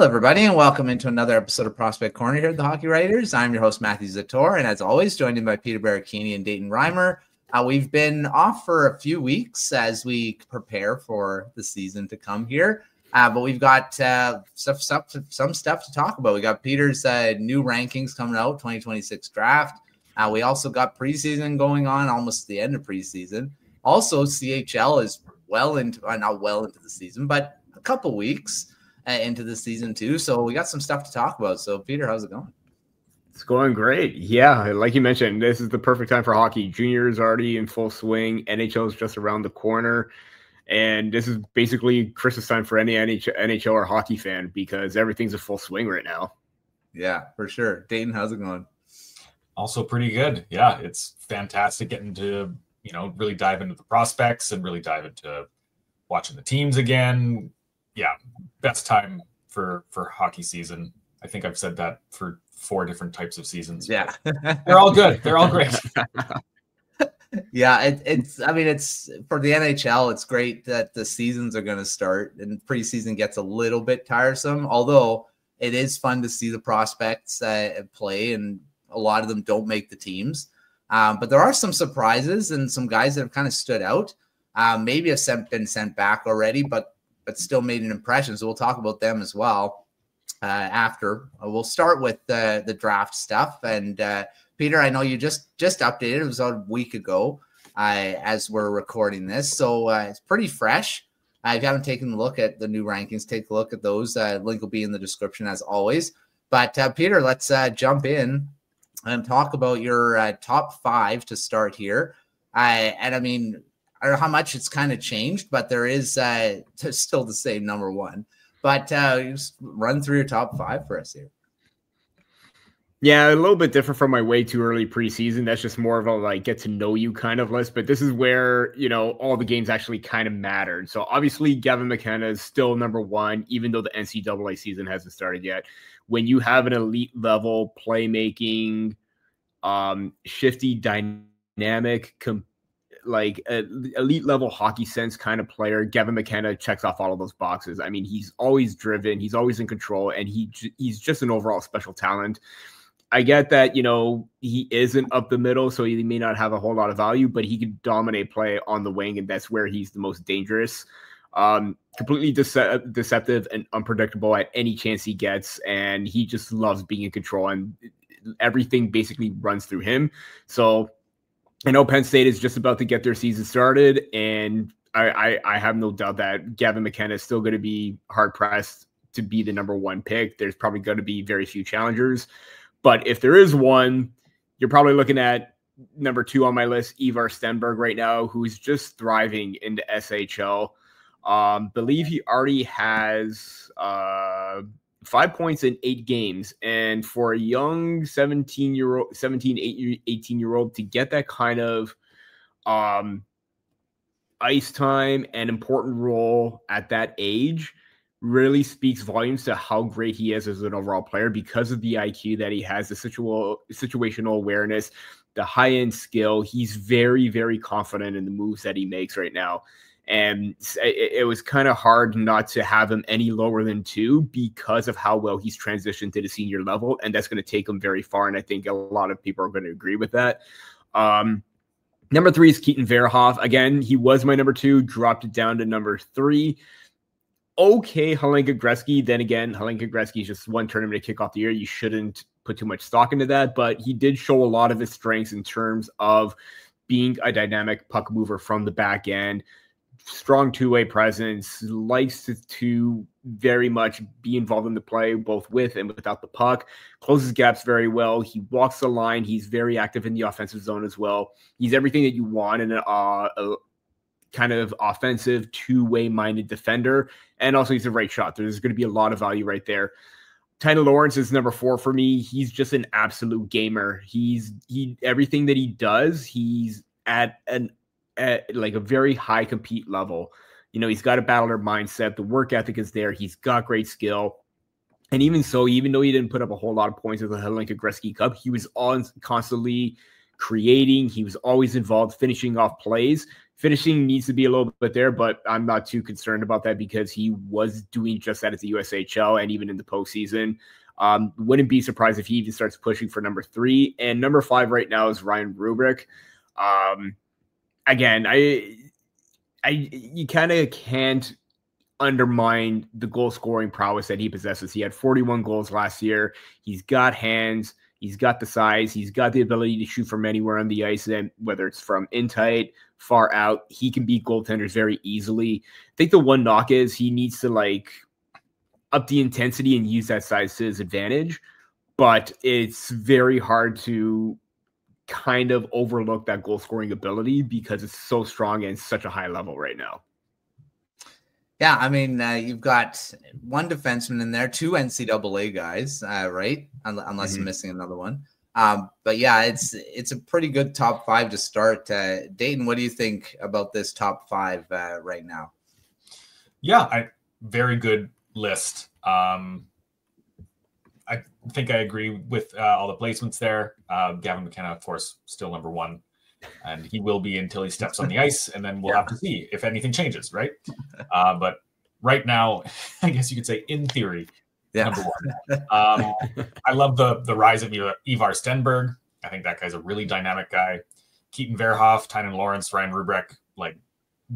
Hello, everybody, and welcome into another episode of Prospect Corner here at the Hockey Writers. I'm your host, Matthew Zator, and as always, joined in by Peter Baracchini and Dayton Reimer. We've been off for a few weeks as we prepare for the season to come here, but we've got some stuff to talk about. We got Peter's new rankings coming out, 2026 draft. We also got preseason going on, almost the end of preseason. Also, CHL is not well into the season, but a couple weeks into the season too. So we got some stuff to talk about. So Peter, how's it going? It's going great. Yeah, like you mentioned, this is the perfect time for hockey. Junior is already in full swing. NHL is just around the corner. And this is basically Christmas time for any NHL or hockey fan because everything's in full swing right now. Yeah, for sure. Dayton, how's it going? Also pretty good. Yeah, it's fantastic getting to, really dive into the prospects and really dive into watching the teams again. Yeah, best time for hockey season. I think I've said that for 4 different types of seasons. Yeah. They're all good. They're all great. Yeah, it's for the NHL, it's great that the seasons are going to start and preseason gets a little bit tiresome, although it is fun to see the prospects play, and a lot of them don't make the teams. But there are some surprises and some guys that have kind of stood out. Maybe have been sent back already, but still made an impression. So we'll talk about them as well after. We'll start with the draft stuff. And Peter, I know you just updated. It was a week ago as we're recording this. So it's pretty fresh. If you haven't taken a look at the new rankings, take a look at those. Link will be in the description as always. But Peter, let's jump in and talk about your top 5 to start here. And I mean, I don't know how much it's kind of changed, but there is still the same number 1. But just run through your top 5 for us here. Yeah, a little bit different from my way too early preseason. That's just more of a get to know you kind of list. But this is where, all the games actually kind of mattered. So obviously Gavin McKenna is still number 1, even though the NCAA season hasn't started yet. When you have an elite level playmaking, shifty, dynamic, elite level hockey sense kind of player, Gavin McKenna checks off all of those boxes. I mean, he's always driven, he's always in control, and he's just an overall special talent. I get that, he isn't up the middle, so he may not have a whole lot of value, but he could dominate play on the wing, and that's where he's the most dangerous. Completely deceptive and unpredictable at any chance he gets, and he just loves being in control, and everything basically runs through him. So I know Penn State is just about to get their season started, and I have no doubt that Gavin McKenna is still going to be hard-pressed to be the number 1 pick. There's probably going to be very few challengers. But if there is one, you're probably looking at number 2 on my list, Ivar Stenberg right now, who's just thriving in the SHL. Believe he already has 5 points in 8 games. And for a young 18-year-old to get that kind of ice time and important role at that age really speaks volumes to how great he is as an overall player because of the IQ that he has, the situational awareness, the high-end skill. He's very, very confident in the moves that he makes right now. And it was kind of hard not to have him any lower than 2 because of how well he's transitioned to the senior level. And that's going to take him very far. And I think a lot of people are going to agree with that. Number 3 is Keaton Verhoff. Again, he was my number 2, dropped it down to number 3. Okay, Hlinka Gretzky. Then again, Hlinka Gretzky is just one tournament to kick off the year. You shouldn't put too much stock into that. But he did show a lot of his strengths in terms of being a dynamic puck mover from the back end. Strong two-way presence, likes to very much be involved in the play, both with and without the puck, closes gaps very well. He walks the line. He's very active in the offensive zone as well. He's everything that you want in a kind of offensive, two-way minded defender. And also he's a right shot. There's going to be a lot of value right there. Tyler Lawrence is number 4 for me. He's just an absolute gamer. Everything that he does, he's at a very high compete level. He's got a battler mindset. The work ethic is there. He's got great skill. And even so, even though he didn't put up a whole lot of points with the Hlinka Gretzky Cup, he was constantly creating. He was always involved, finishing off plays. Finishing needs to be a little bit there, but I'm not too concerned about that because he was doing just that at the USHL and even in the postseason. Wouldn't be surprised if he even starts pushing for number 3. And number 5 right now is Ryan Rubrick. Again, you kind of can't undermine the goal scoring prowess that he possesses. He had 41 goals last year. He's got hands. He's got the size. He's got the ability to shoot from anywhere on the ice, and whether it's from in tight, far out, he can beat goaltenders very easily. I think the one knock is he needs to up the intensity and use that size to his advantage, but it's very hard to kind of overlook that goal scoring ability because it's so strong and such a high level right now. Yeah, I mean, you've got one defenseman in there, 2 NCAA guys, right? Unless I'm missing another one. But yeah, it's a pretty good top 5 to start. Dayton, what do you think about this top 5 right now? Yeah, very good list. I think I agree with all the placements there. Gavin McKenna, of course, still number 1. And he will be until he steps on the ice, and then we'll have to see if anything changes, right? But right now, I guess you could say, in theory, number 1. I love the rise of Ivar Stenberg. I think that guy's a really dynamic guy. Keaton Verhoff, Tynan Lawrence, Ryan Rubrick,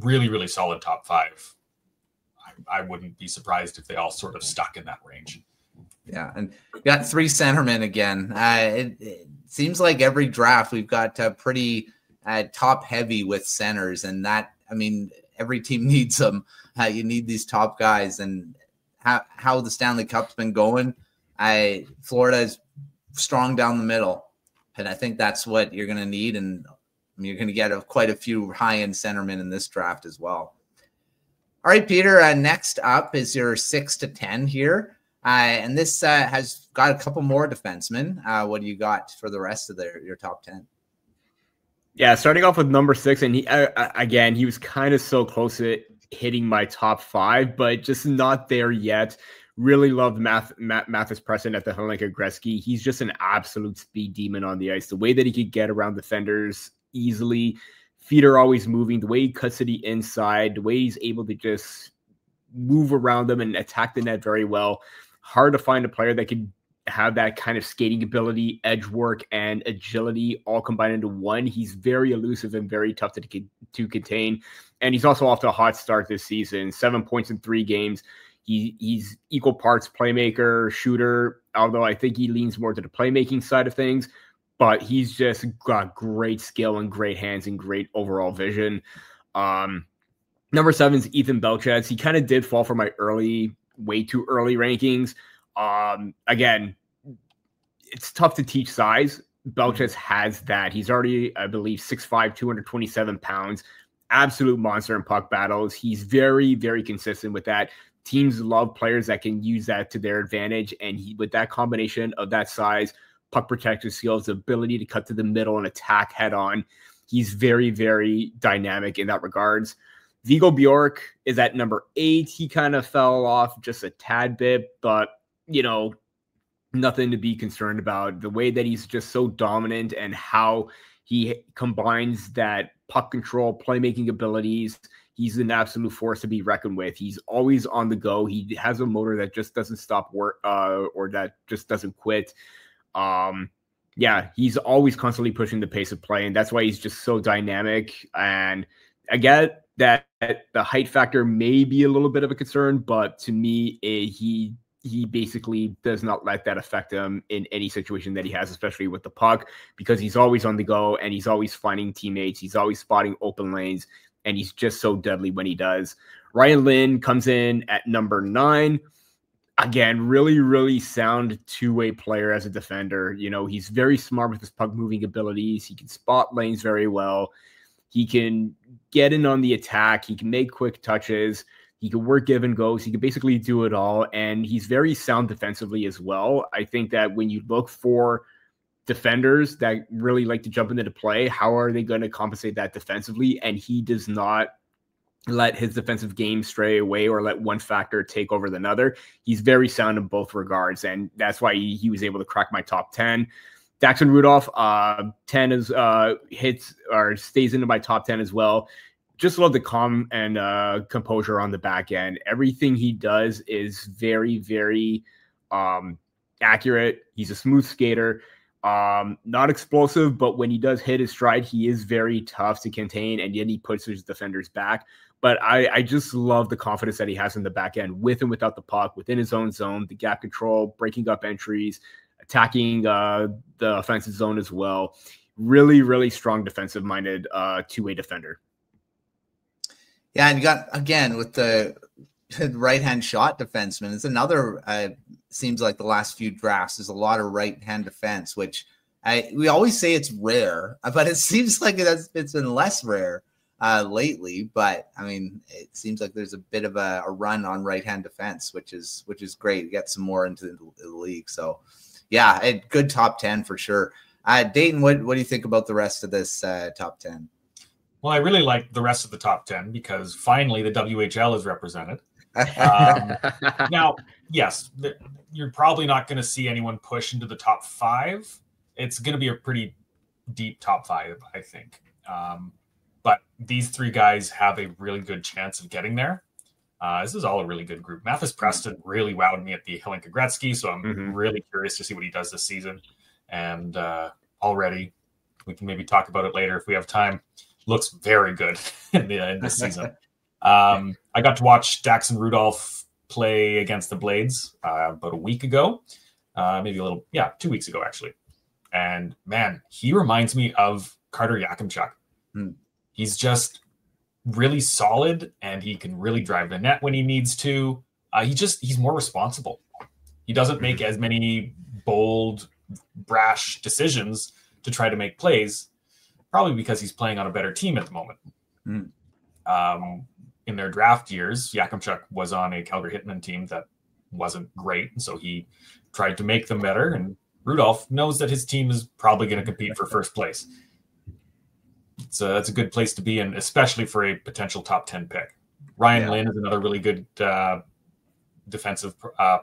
really, really solid top 5. I wouldn't be surprised if they all sort of stuck in that range. Yeah, and we got 3 centermen again. It seems like every draft we've got pretty top heavy with centers, and that, I mean, every team needs them. You need these top guys, and how the Stanley Cup's been going. Florida is strong down the middle, and I think that's what you're going to need, and you're going to get quite a few high-end centermen in this draft as well. All right, Peter, next up is your 6 to 10 here. And this has got a couple more defensemen. What do you got for the rest of your top 10? Yeah, starting off with number 6, and he was kind of so close to hitting my top 5, but just not there yet. Really loved Mathis Preston at the Hlinka Gretzky. He's just an absolute speed demon on the ice. The way that he could get around defenders easily, feet are always moving, the way he cuts to the inside, the way he's able to just move around them and attack the net very well. Hard to find a player that could have that kind of skating ability, edge work, and agility all combined into one. He's very elusive and very tough to contain. And he's also off to a hot start this season. 7 points in 3 games. He's equal parts playmaker, shooter, although I think he leans more to the playmaking side of things. But he's just got great skill and great hands and great overall vision. Number 7 is Ethan Belchetz. He kind of did fall for my way too early rankings. Again, it's tough to teach size. Belchetz has that. He's already, I believe, 6'5", 227 pounds. Absolute monster in puck battles. He's very, very consistent with that. Teams love players that can use that to their advantage. And with that combination of that size, puck protection skills, the ability to cut to the middle and attack head on, he's very, very dynamic in that regards. Viggo Bjork is at number 8. He kind of fell off just a tad bit, but, nothing to be concerned about. The way that he's just so dominant and how he combines that puck control, playmaking abilities, he's an absolute force to be reckoned with. He's always on the go. He has a motor that just doesn't stop work or that just doesn't quit. He's always constantly pushing the pace of play, and that's why he's just so dynamic. And I get that the height factor may be a little bit of a concern, but to me, he basically does not let that affect him in any situation that he has, especially with the puck, because he's always on the go and he's always finding teammates. He's always spotting open lanes, and he's just so deadly when he does. Ryan Lynn comes in at number 9. Again, really, really sound two-way player as a defender. He's very smart with his puck moving abilities. He can spot lanes very well. He can get in on the attack. He can make quick touches. He can work give and goes. He can basically do it all. And he's very sound defensively as well. I think that when you look for defenders that really like to jump into the play, how are they going to compensate that defensively? And he does not let his defensive game stray away or let one factor take over another. He's very sound in both regards. And that's why he was able to crack my top 10. Daxon Rudolph, 10 is hits or stays into my top 10 as well. Just love the calm and composure on the back end. Everything he does is very, very accurate. He's a smooth skater. Not explosive, but when he does hit his stride, he is very tough to contain, and yet he puts his defenders back. But I just love the confidence that he has in the back end, with and without the puck, within his own zone, the gap control, breaking up entries, attacking the offensive zone as well. Really, really strong defensive-minded two-way defender. Yeah, and you got, again, with the right-hand shot defenseman, it's another, seems like the last few drafts, there's a lot of right-hand defense, which we always say it's rare, but it seems like it's been less rare lately. But I mean, it seems like there's a bit of a run on right-hand defense, which is great. Get some more into the league. So yeah, a good top 10 for sure. Dayton, what do you think about the rest of this top 10? Well, I really like the rest of the top 10 because finally the WHL is represented. Now, yes, you're probably not going to see anyone push into the top 5. It's going to be a pretty deep top 5, I think. But these 3 guys have a really good chance of getting there. This is all a really good group. Mathis Preston really wowed me at the Hlinka Gretzky, so I'm really curious to see what he does this season. And already, we can maybe talk about it later if we have time. Looks very good in this season. I got to watch Daxon Rudolph play against the Blades about a week ago, maybe 2 weeks ago, actually. And man, he reminds me of Carter Yakimchuk. He's just really solid, and he can really drive the net when he needs to. He's more responsible. He doesn't make as many bold, brash decisions to try to make plays, probably because he's playing on a better team at the moment. In their draft years, Yakimchuk was on a Calgary Hitmen team that wasn't great, and so he tried to make them better, and Rudolph knows that his team is probably going to compete for first place. That's a good place to be in, especially for a potential top 10 pick. Ryan Lynn is another really good defensive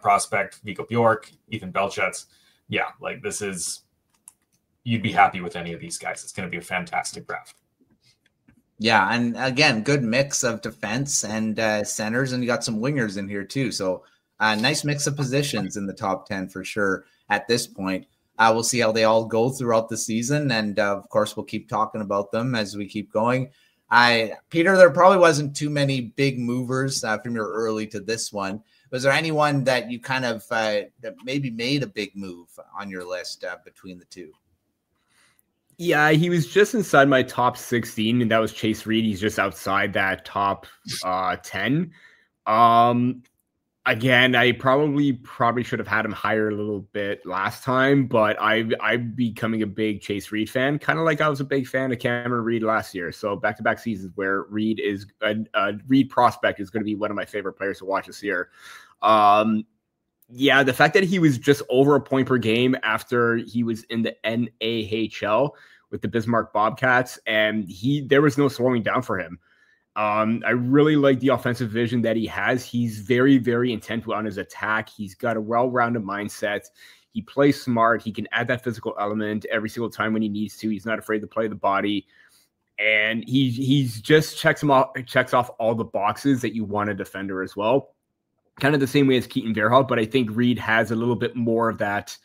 prospect. Vico Bjork, Ethan Belchetz. Yeah, like this is, you'd be happy with any of these guys. It's going to be a fantastic draft. Yeah, and again, good mix of defense and centers, and you got some wingers in here too. So nice mix of positions in the top 10 for sure at this point. We'll see how they all go throughout the season, and of course, we'll keep talking about them as we keep going. Peter, there probably wasn't too many big movers from your early to this one. Was there anyone that you kind of that maybe made a big move on your list between the two? Yeah, he was just inside my top 16, and that was Chase Reed. He's just outside that top 10. Again, I probably should have had him higher a little bit last time, but I'm becoming a big Chase Reed fan, kind of like I was a big fan of Cameron Reed last year. So back-to-back seasons where Reed is a Reed prospect is going to be one of my favorite players to watch this year. Yeah, the fact that he was just over a point per game after he was in the NAHL with the Bismarck Bobcats, and there was no slowing down for him. I really like the offensive vision that he has. He's very, very intent on his attack. He's got a well-rounded mindset. He plays smart. He can add that physical element every single time when he needs to. He's not afraid to play the body. And he's just checks off all the boxes that you want a defender as well. Kind of the same way as Keaton Verhoff, but I think Reed has a little bit more of that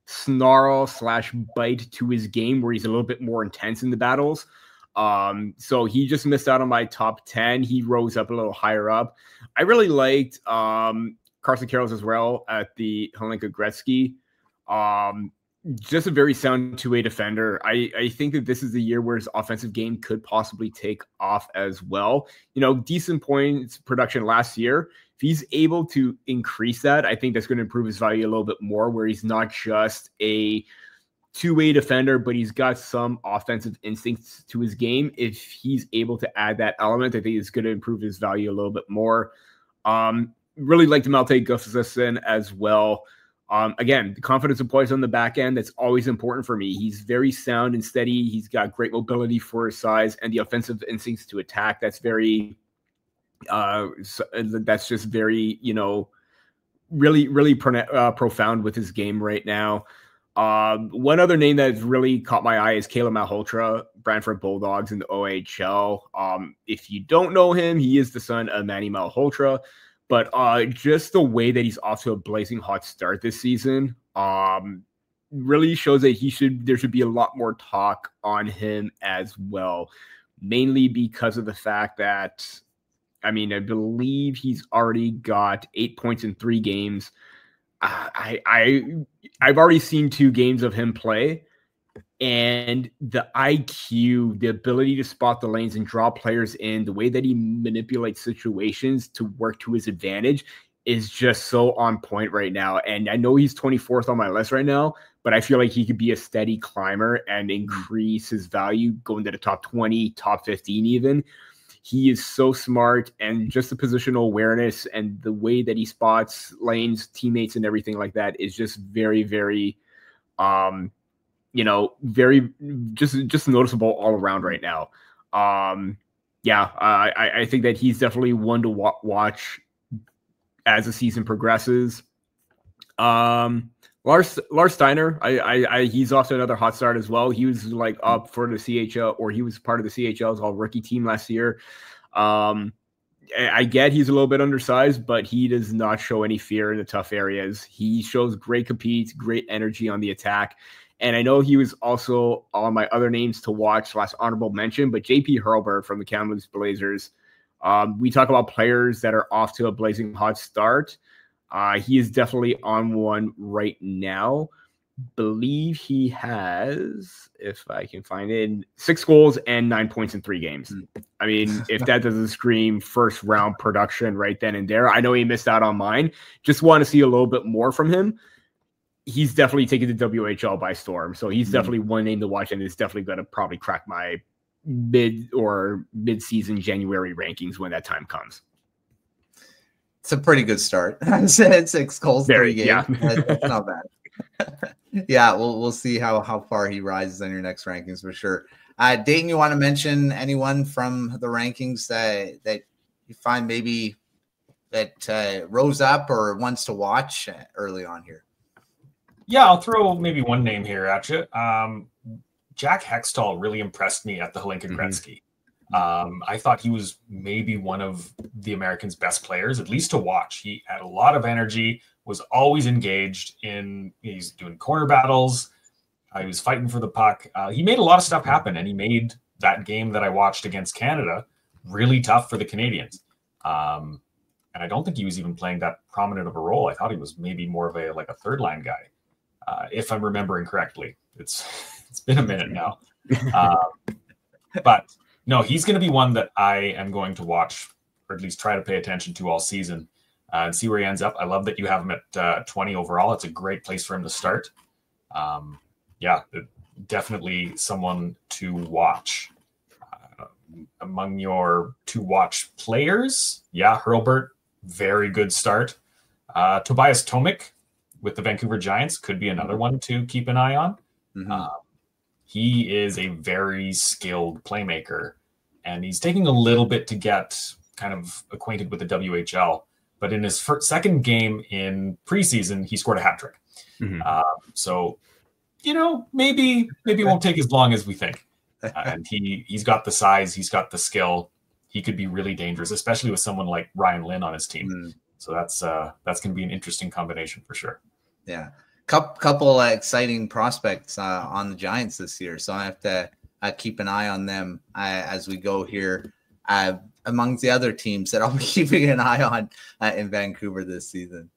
snarl/bite to his game where he's a little bit more intense in the battles. So he just missed out on my top 10. He rose up a little higher up. I really liked Carson Karels as well at the Hlinka Gretzky. Just a very sound two-way defender. I think that this is the year where his offensive game could possibly take off as well. You know, decent points production last year. If he's able to increase that, I think that's going to improve his value a little bit more, where he's not just a two-way defender, but he's got some offensive instincts to his game. If he's able to add that element, I think it's going to improve his value a little bit more. Really liked Malte Gustafsson as well. Again, the confidence and poise on the back end, that's always important for me. He's very sound and steady. He's got great mobility for his size, and the offensive instincts to attack. That's very, that's just very, really, really profound with his game right now. One other name that's really caught my eye is Caleb Malhotra, Brantford Bulldogs in the OHL. If you don't know him, he is the son of Manny Malhotra, but just the way that he's off to a blazing hot start this season, really shows that there should be a lot more talk on him as well, mainly because of the fact that, I believe he's already got 8 points in 3 games. I've already seen 2 games of him play, and the IQ, the ability to spot the lanes and draw players in, the way that he manipulates situations to work to his advantage is just so on point right now. And I know he's 24th on my list right now, but I feel like he could be a steady climber and increase his value going to the top 20, top 15 even. He is so smart, and just the positional awareness and the way that he spots lanes, teammates, and everything like that is just very, very, very just noticeable all around right now. I think that he's definitely one to watch as the season progresses. Lars Steiner, he's off to another hot start as well. He was up for the CHL, or he was part of the CHL's all rookie team last year. I get he's a little bit undersized, but he does not show any fear in the tough areas. He shows great compete, great energy on the attack. And I know he was also on my other names to watch / honorable mention, but JP Hurlburt from the Kamloops Blazers. We talk about players that are off to a blazing hot start. He is definitely on one right now. Believe he has, if I can find it, 6 goals and 9 points in 3 games. If that doesn't scream first round production right then and there. I know he missed out on mine. Just want to see a little bit more from him. He's definitely taking the WHL by storm. So he's definitely one name to watch, and is definitely going to probably crack my mid-season January rankings when that time comes. It's a pretty good start. I said 6 goals, 3 games. Yeah. That's not bad. Yeah, we'll see how far he rises on your next rankings for sure. Dayton, you want to mention anyone from the rankings that you find maybe that rose up or wants to watch early on here? Yeah, I'll throw maybe one name here at you. Jack Hextall really impressed me at the Hlinka Gretzky. I thought he was maybe one of the Americans' best players, at least to watch. He had a lot of energy, was always engaged he's doing corner battles. He was fighting for the puck. He made a lot of stuff happen, and he made that game that I watched against Canada really tough for the Canadians. And I don't think he was even playing that prominent of a role. I thought he was maybe more of a third line guy, if I'm remembering correctly. It's been a minute now. But no, he's going to be one that I am going to watch, or at least try to pay attention to all season and see where he ends up. I love that you have him at 20 overall. It's a great place for him to start. Definitely someone to watch. Among your to watch players, Hurlburt, very good start. Tobias Tomic with the Vancouver Giants could be another one to keep an eye on. He is a very skilled playmaker, and he's taking a little bit to get kind of acquainted with the WHL. But in his second game in preseason, he scored a hat trick. So, maybe it won't take as long as we think. And he's got the size, he's got the skill. He could be really dangerous, especially with someone like Ryan Lynn on his team. So that's going to be an interesting combination for sure. Yeah. Couple exciting prospects on the Giants this year, so I have to keep an eye on them as we go here among the other teams that I'll be keeping an eye on in Vancouver this season.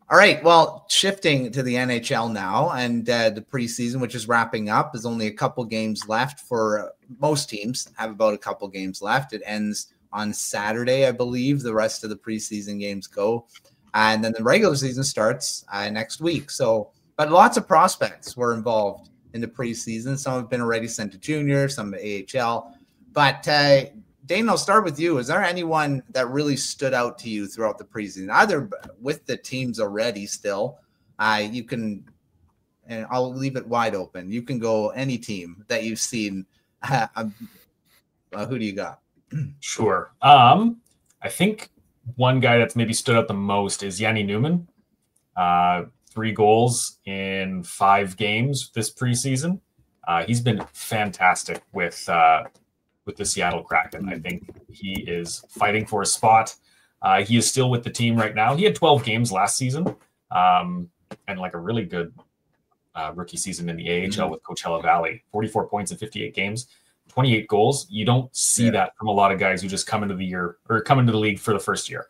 All right, well, shifting to the NHL now, and the preseason, which is wrapping up, is only a couple games left for most teams. Have about a couple games left. It ends on Saturday, I believe. The rest of the preseason games go. And then the regular season starts next week. So, but lots of prospects were involved in the preseason. Some have been already sent to junior, some to AHL. But Dane, I'll start with you. Is there anyone that really stood out to you throughout the preseason, either with the teams already still? You can, and I'll leave it wide open. You can go any team that you've seen. Who do you got? Sure. I think one guy that's maybe stood out the most is Yanni Newman. 3 goals in 5 games this preseason. He's been fantastic with the Seattle Kraken. I think he is fighting for a spot. He is still with the team right now. He had 12 games last season, and like a really good rookie season in the AHL with Coachella Valley. 44 points in 58 games, 28 goals. You don't see that from a lot of guys who just come into the league for the first year.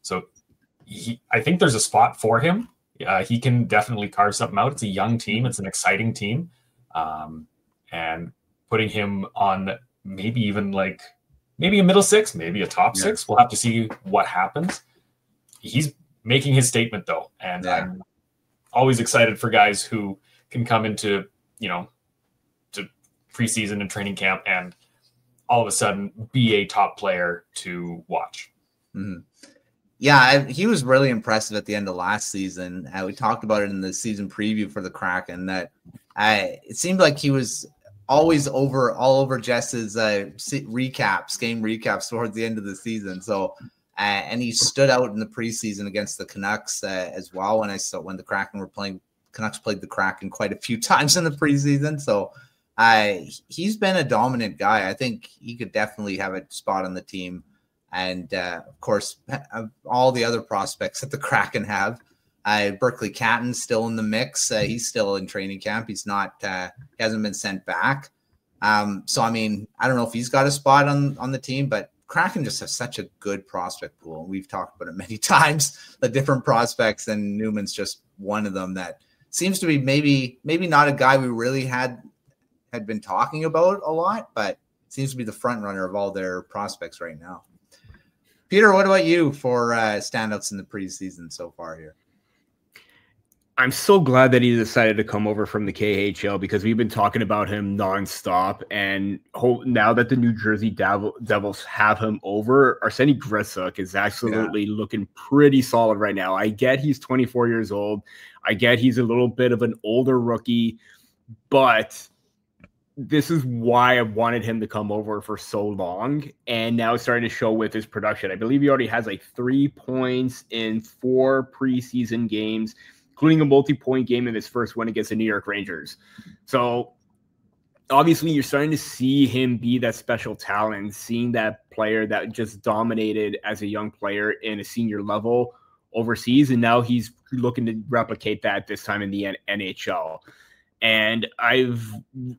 So I think there's a spot for him. He can definitely carve something out. It's a young team. It's an exciting team. And putting him on maybe a middle 6, maybe a top 6. We'll have to see what happens. He's making his statement though. And I'm always excited for guys who can come into, to preseason and training camp and all of a sudden be a top player to watch. Mm-hmm. Yeah, he was really impressive at the end of last season. We talked about it in the season preview for the Kraken that it seemed like he was always all over Jess's game recaps towards the end of the season. So, and he stood out in the preseason against the Canucks as well. When the Kraken were playing, Canucks played the Kraken quite a few times in the preseason. So, he's been a dominant guy. I think he could definitely have a spot on the team. And of course, all the other prospects that the Kraken have. Berkeley Catton's still in the mix. He's still in training camp. He's not. He hasn't been sent back. So I mean, I don't know if he's got a spot on the team, but Kraken just have such a good prospect pool. We've talked about it many times. The different prospects, and Newman's just one of them. That seems to be maybe not a guy we really had been talking about a lot, but seems to be the front runner of all their prospects right now. Peter, what about you for standouts in the preseason so far here? I'm so glad that he decided to come over from the KHL because we've been talking about him nonstop. And now that the New Jersey Devils have him over, Arsenij Gricuk is absolutely looking pretty solid right now. I get he's 24 years old. I get he's a little bit of an older rookie, but this is why I wanted him to come over for so long. And now it's starting to show with his production. I believe he already has like 3 points in 4 preseason games, including a multi-point game in his first win against the New York Rangers. So obviously you're starting to see him be that special talent, seeing that player that just dominated as a young player in a senior level overseas. And now he's looking to replicate that this time in the NHL. And the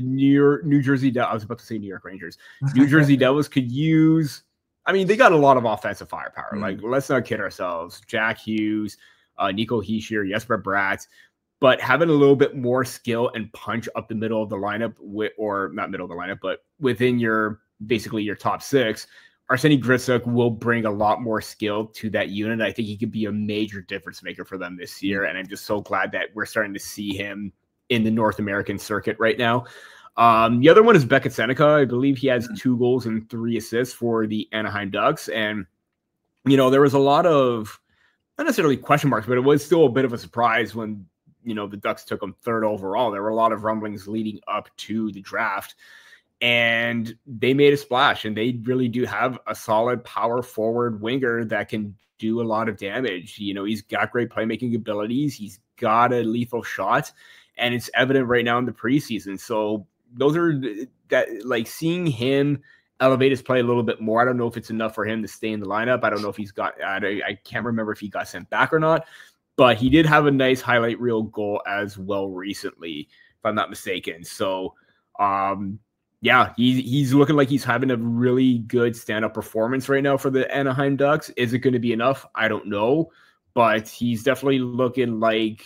New Jersey, I was about to say New York Rangers, New Jersey Devils could use, they got a lot of offensive firepower. Mm-hmm. Like, let's not kid ourselves. Jack Hughes, Nico Hischier, Jesper Bratt, but having a little bit more skill and punch up the middle of the lineup, or not middle of the lineup, but within your top 6, Arsenij Gricuk will bring a lot more skill to that unit. I think he could be a major difference maker for them this year. And I'm just so glad that we're starting to see him in the North American circuit right now. The other one is Beckett Seneca. I believe he has 2 goals and 3 assists for the Anaheim Ducks. And, there was a lot of, not necessarily question marks, but it was still a bit of a surprise when, the Ducks took him 3rd overall. There were a lot of rumblings leading up to the draft. And they made a splash, and they really do have a solid power forward winger that can do a lot of damage. He's got great playmaking abilities. He's got a lethal shot, and it's evident right now in the preseason. So those are seeing him elevate his play a little bit more. I don't know if it's enough for him to stay in the lineup. I don't know if he's got, I can't remember if he got sent back or not, but he did have a nice highlight reel goal as well recently, if I'm not mistaken. So, he's looking like he's having a really good stand-up performance right now for the Anaheim Ducks. Is it going to be enough? I don't know, but he's definitely looking like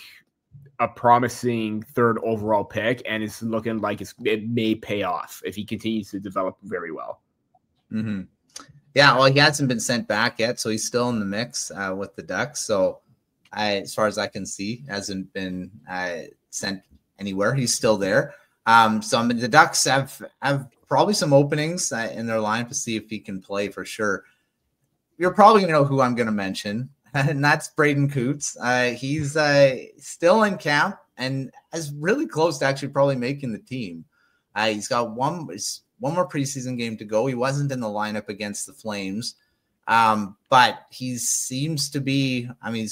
a promising 3rd overall pick, and it's looking like it may pay off if he continues to develop very well. Mm-hmm. Yeah, well, he hasn't been sent back yet, so he's still in the mix with the Ducks. So as far as I can see, hasn't been sent anywhere. He's still there. The Ducks have probably some openings in their line to see if he can play for sure. You're probably going to know who I'm going to mention, and that's Braden Coots. He's still in camp and is really close to actually probably making the team. He's got one more preseason game to go. He wasn't in the lineup against the Flames. But he seems to be, I mean,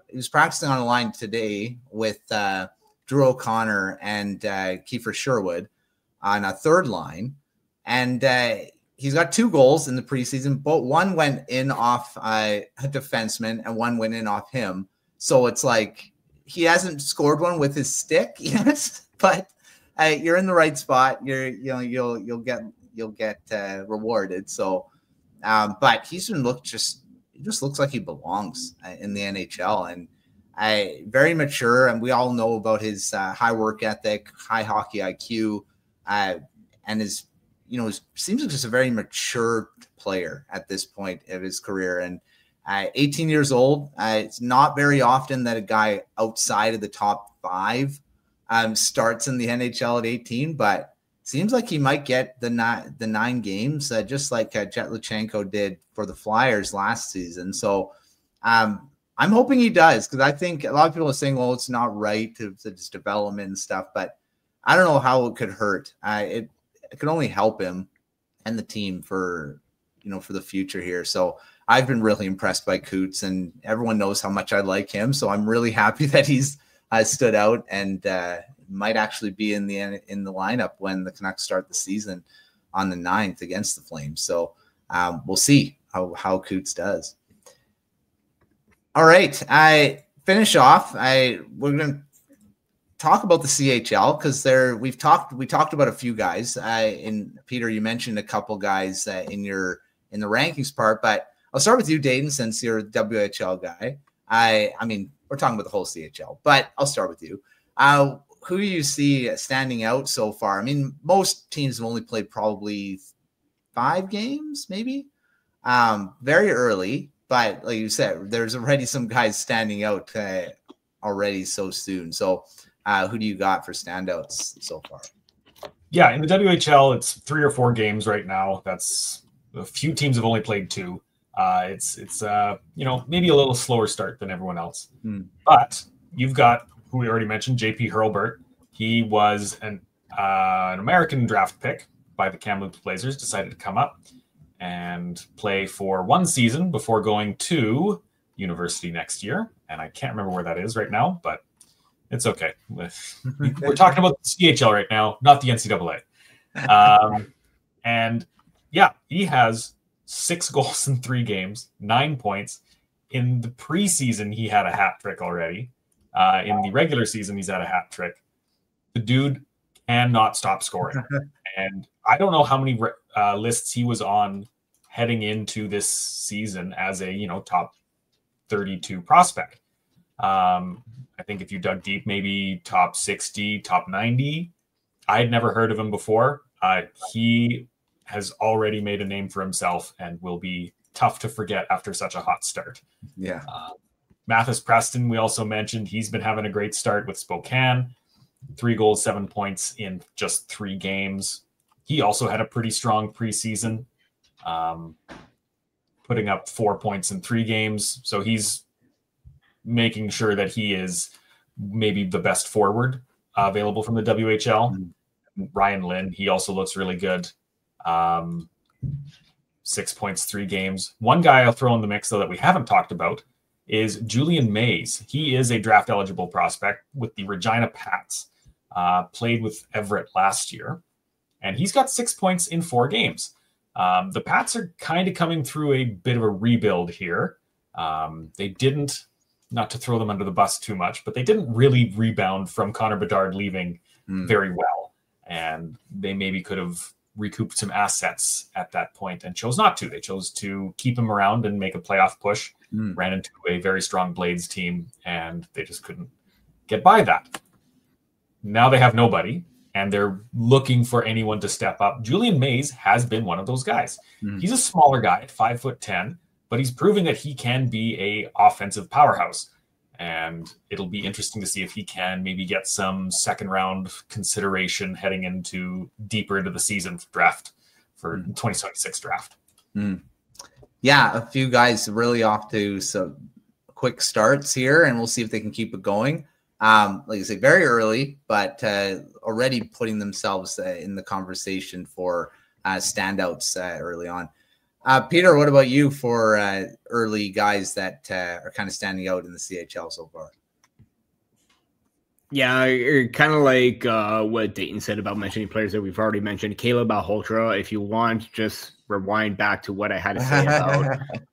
he was practicing on a line today with Drew O'Connor and Kiefer Sherwood on a third line. And he's got 2 goals in the preseason, but one went in off a defenseman and one went in off him. So it's like he hasn't scored one with his stick yet, but you're in the right spot. You'll get rewarded. So, but he's been he just looks like he belongs in the NHL, and very mature. And we all know about his high work ethic, high hockey IQ, and his, seems like just a very mature player at this point of his career. And 18 years old, it's not very often that a guy outside of the top 5 starts in the NHL at 18, but seems like he might get the 9 games, just like Jet Luchenko did for the Flyers last season. So I'm hoping he does, because I think a lot of people are saying, well, it's not right to just development and stuff, but I don't know how it could hurt. It could only help him and the team for the future here. So I've been really impressed by Coots, and everyone knows how much I like him. So I'm really happy that he's stood out and might actually be in the lineup when the Canucks start the season on the 9th against the Flames. So we'll see how Coots does. All right, I finish off. We're going to talk about the CHL, because we talked about a few guys. And Peter, you mentioned a couple guys in the rankings part, but I'll start with you, Dayton, since you're a WHL guy. I mean, we're talking about the whole CHL, but I'll start with you. Who do you see standing out so far? I mean, most teams have only played probably 5 games, maybe, very early. But like you said, there's already some guys standing out already so soon. So who do you got for standouts so far? Yeah, in the WHL, it's 3 or 4 games right now. That's a few teams have only played 2. It's maybe a little slower start than everyone else. But you've got, who we already mentioned, JP Hurlburt. He was an American draft pick by the Kamloops Blazers, decided to come up and play for 1 season before going to university next year. And I can't remember where that is right now, but it's okay. We're talking about the CHL right now, not the NCAA. And yeah, he has 6 goals in 3 games, 9 points. In the preseason, he had a hat trick already. In the regular season, he's had a hat trick. The dude cannot stop scoring. And I don't know how many lists he was on heading into this season as a, top 32 prospect. I think if you dug deep, maybe top 60, top 90. I had never heard of him before. He has already made a name for himself and will be tough to forget after such a hot start. Yeah. Mathis Preston, we also mentioned, he's been having a great start with Spokane. 3 goals, 7 points in just 3 games. He also had a pretty strong preseason, putting up 4 points in 3 games. So he's making sure that he is maybe the best forward available from the WHL. Ryan Lynn, he also looks really good. 6 points, 3 games. One guy I'll throw in the mix, though, that we haven't talked about is Julian Mays. He is a draft eligible prospect with the Regina Pats, played with Everett last year, and he's got 6 points in 4 games. The Pats are kind of coming through a bit of a rebuild here. They didn't, not to throw them under the bus too much, but they didn't really rebound from Connor Bedard leaving very well. And they maybe could have recouped some assets at that point and chose not to. They chose to keep him around and make a playoff push. Ran into a very strong Blades team, and they just couldn't get by that. Now they have nobody, and they're looking for anyone to step up. Julian Mays has been one of those guys. He's a smaller guy at 5'10", but he's proving that he can be a offensive powerhouse. And it'll be interesting to see if he can maybe get some second round consideration heading into deeper into the season draft for 2026 draft. Yeah, a few guys really off to some quick starts here, and we'll see if they can keep it going. Like I say, very early, but already putting themselves in the conversation for standouts early on. Peter, what about you for early guys that are kind of standing out in the CHL so far? Yeah, kind of like what Dayton said about mentioning players that we've already mentioned. Caleb Malhotra, if you want, just rewind back to what I had to say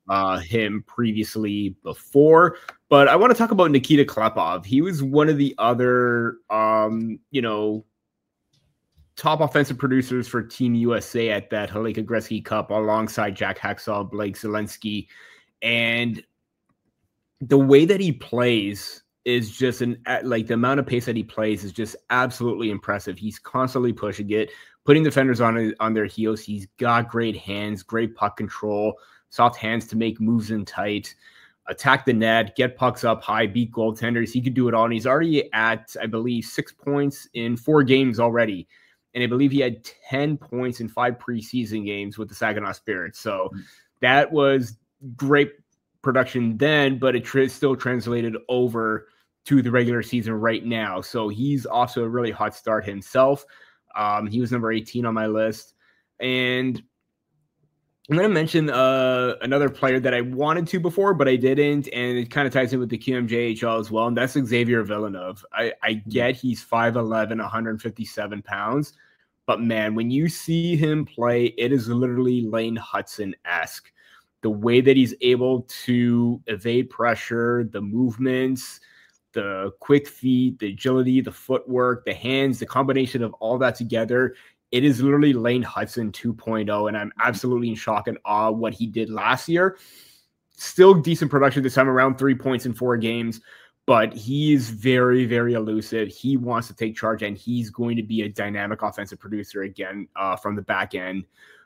about him previously before. But I want to talk about Nikita Klepov. He was one of the other, top offensive producers for Team USA at that Halika Gretzky Cup alongside Jack Hacksaw, Blake Zelensky. And the way that he plays is just the amount of pace that he plays is just absolutely impressive. He's constantly pushing it, putting defenders on their heels. He's got great hands, great puck control, soft hands to make moves in tight, attack the net, get pucks up high, beat goaltenders. He could do it all. And he's already at, I believe, 6 points in 4 games already. And I believe he had 10 points in 5 preseason games with the Saginaw Spirit. So that was great production then, but it still translated over to the regular season right now. So he's also a really hot start himself. He was number 18 on my list. And I'm going to mention another player that I wanted to before, but I didn't. And it kind of ties in with the QMJHL as well. And that's Xavier Villeneuve. I get he's 5'11", 157 pounds. But man, when you see him play, it is literally Lane Hudson-esque. The way that he's able to evade pressure, the movements, the quick feet, the agility, the footwork, the hands, the combination of all that together, it is literally Lane Hudson 2.0, and I'm absolutely in shock and awe what he did last year. Still decent production this time around, 3 points in 4 games, but he is very, very elusive. He wants to take charge, and he's going to be a dynamic offensive producer again from the back end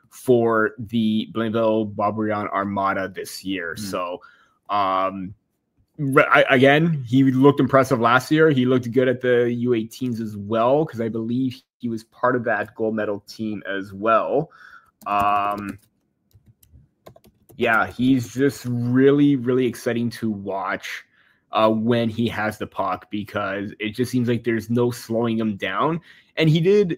for the Blainville-Boisbriand Armada this year. So, again, he looked impressive last year. He looked good at the U18s as well, because I believe he was part of that gold medal team as well. Yeah, he's just really, really exciting to watch when he has the puck, because it just seems like there's no slowing him down. And he did,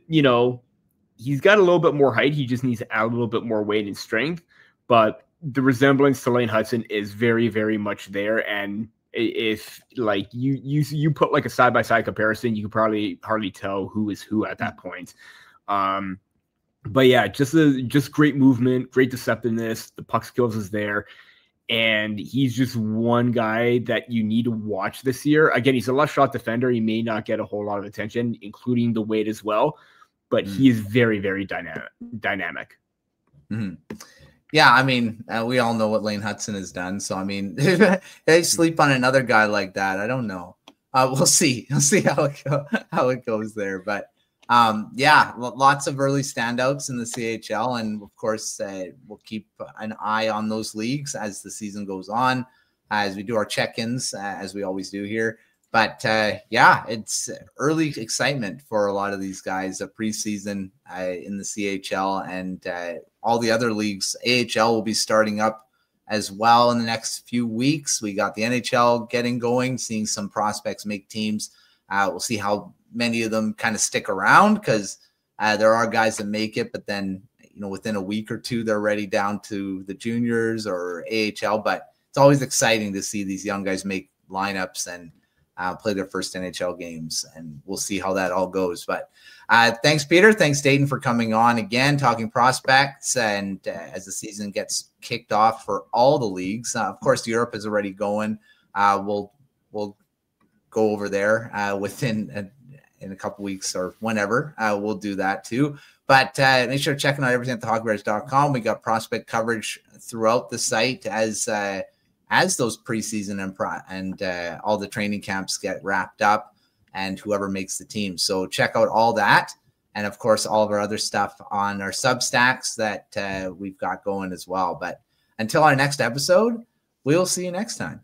he's got a little bit more height. He just needs to add a little bit more weight and strength. But the resemblance to Lane Hudson is very, very much there. And if like you put like a side-by-side comparison, you could probably hardly tell who is who at that point. But yeah, just great movement, great deceptiveness. The puck skills is there. And he's just one guy that you need to watch this year. Again, he's a left shot defender. He may not get a whole lot of attention, including the weight as well. But he is very, very dynamic. Mm-hmm. Yeah, I mean, we all know what Lane Hudson has done. So, I mean, they sleep on another guy like that. I don't know. We'll see. We'll see how it goes there. But, yeah, lots of early standouts in the CHL. And, of course, we'll keep an eye on those leagues as the season goes on, as we do our check-ins, as we always do here. But, yeah, it's early excitement for a lot of these guys, a preseason in the CHL, and all the other leagues. AHL will be starting up as well in the next few weeks. We got the NHL getting going, seeing some prospects make teams. We'll see how many of them kind of stick around, because there are guys that make it, but then, within a week or two, they're already down to the juniors or AHL. But it's always exciting to see these young guys make lineups and play their first NHL games, and we'll see how that all goes. But thanks, Peter. Thanks, Dayton, for coming on again, talking prospects. And as the season gets kicked off for all the leagues, of course, Europe is already going. We'll go over there within in a couple weeks or whenever. We'll do that too. But make sure to check out everything at thehockeybears.com. We got prospect coverage throughout the site as those preseason and all the training camps get wrapped up, and whoever makes the team. So check out all that. And of course, all of our other stuff on our Substacks that we've got going as well. But until our next episode, we'll see you next time.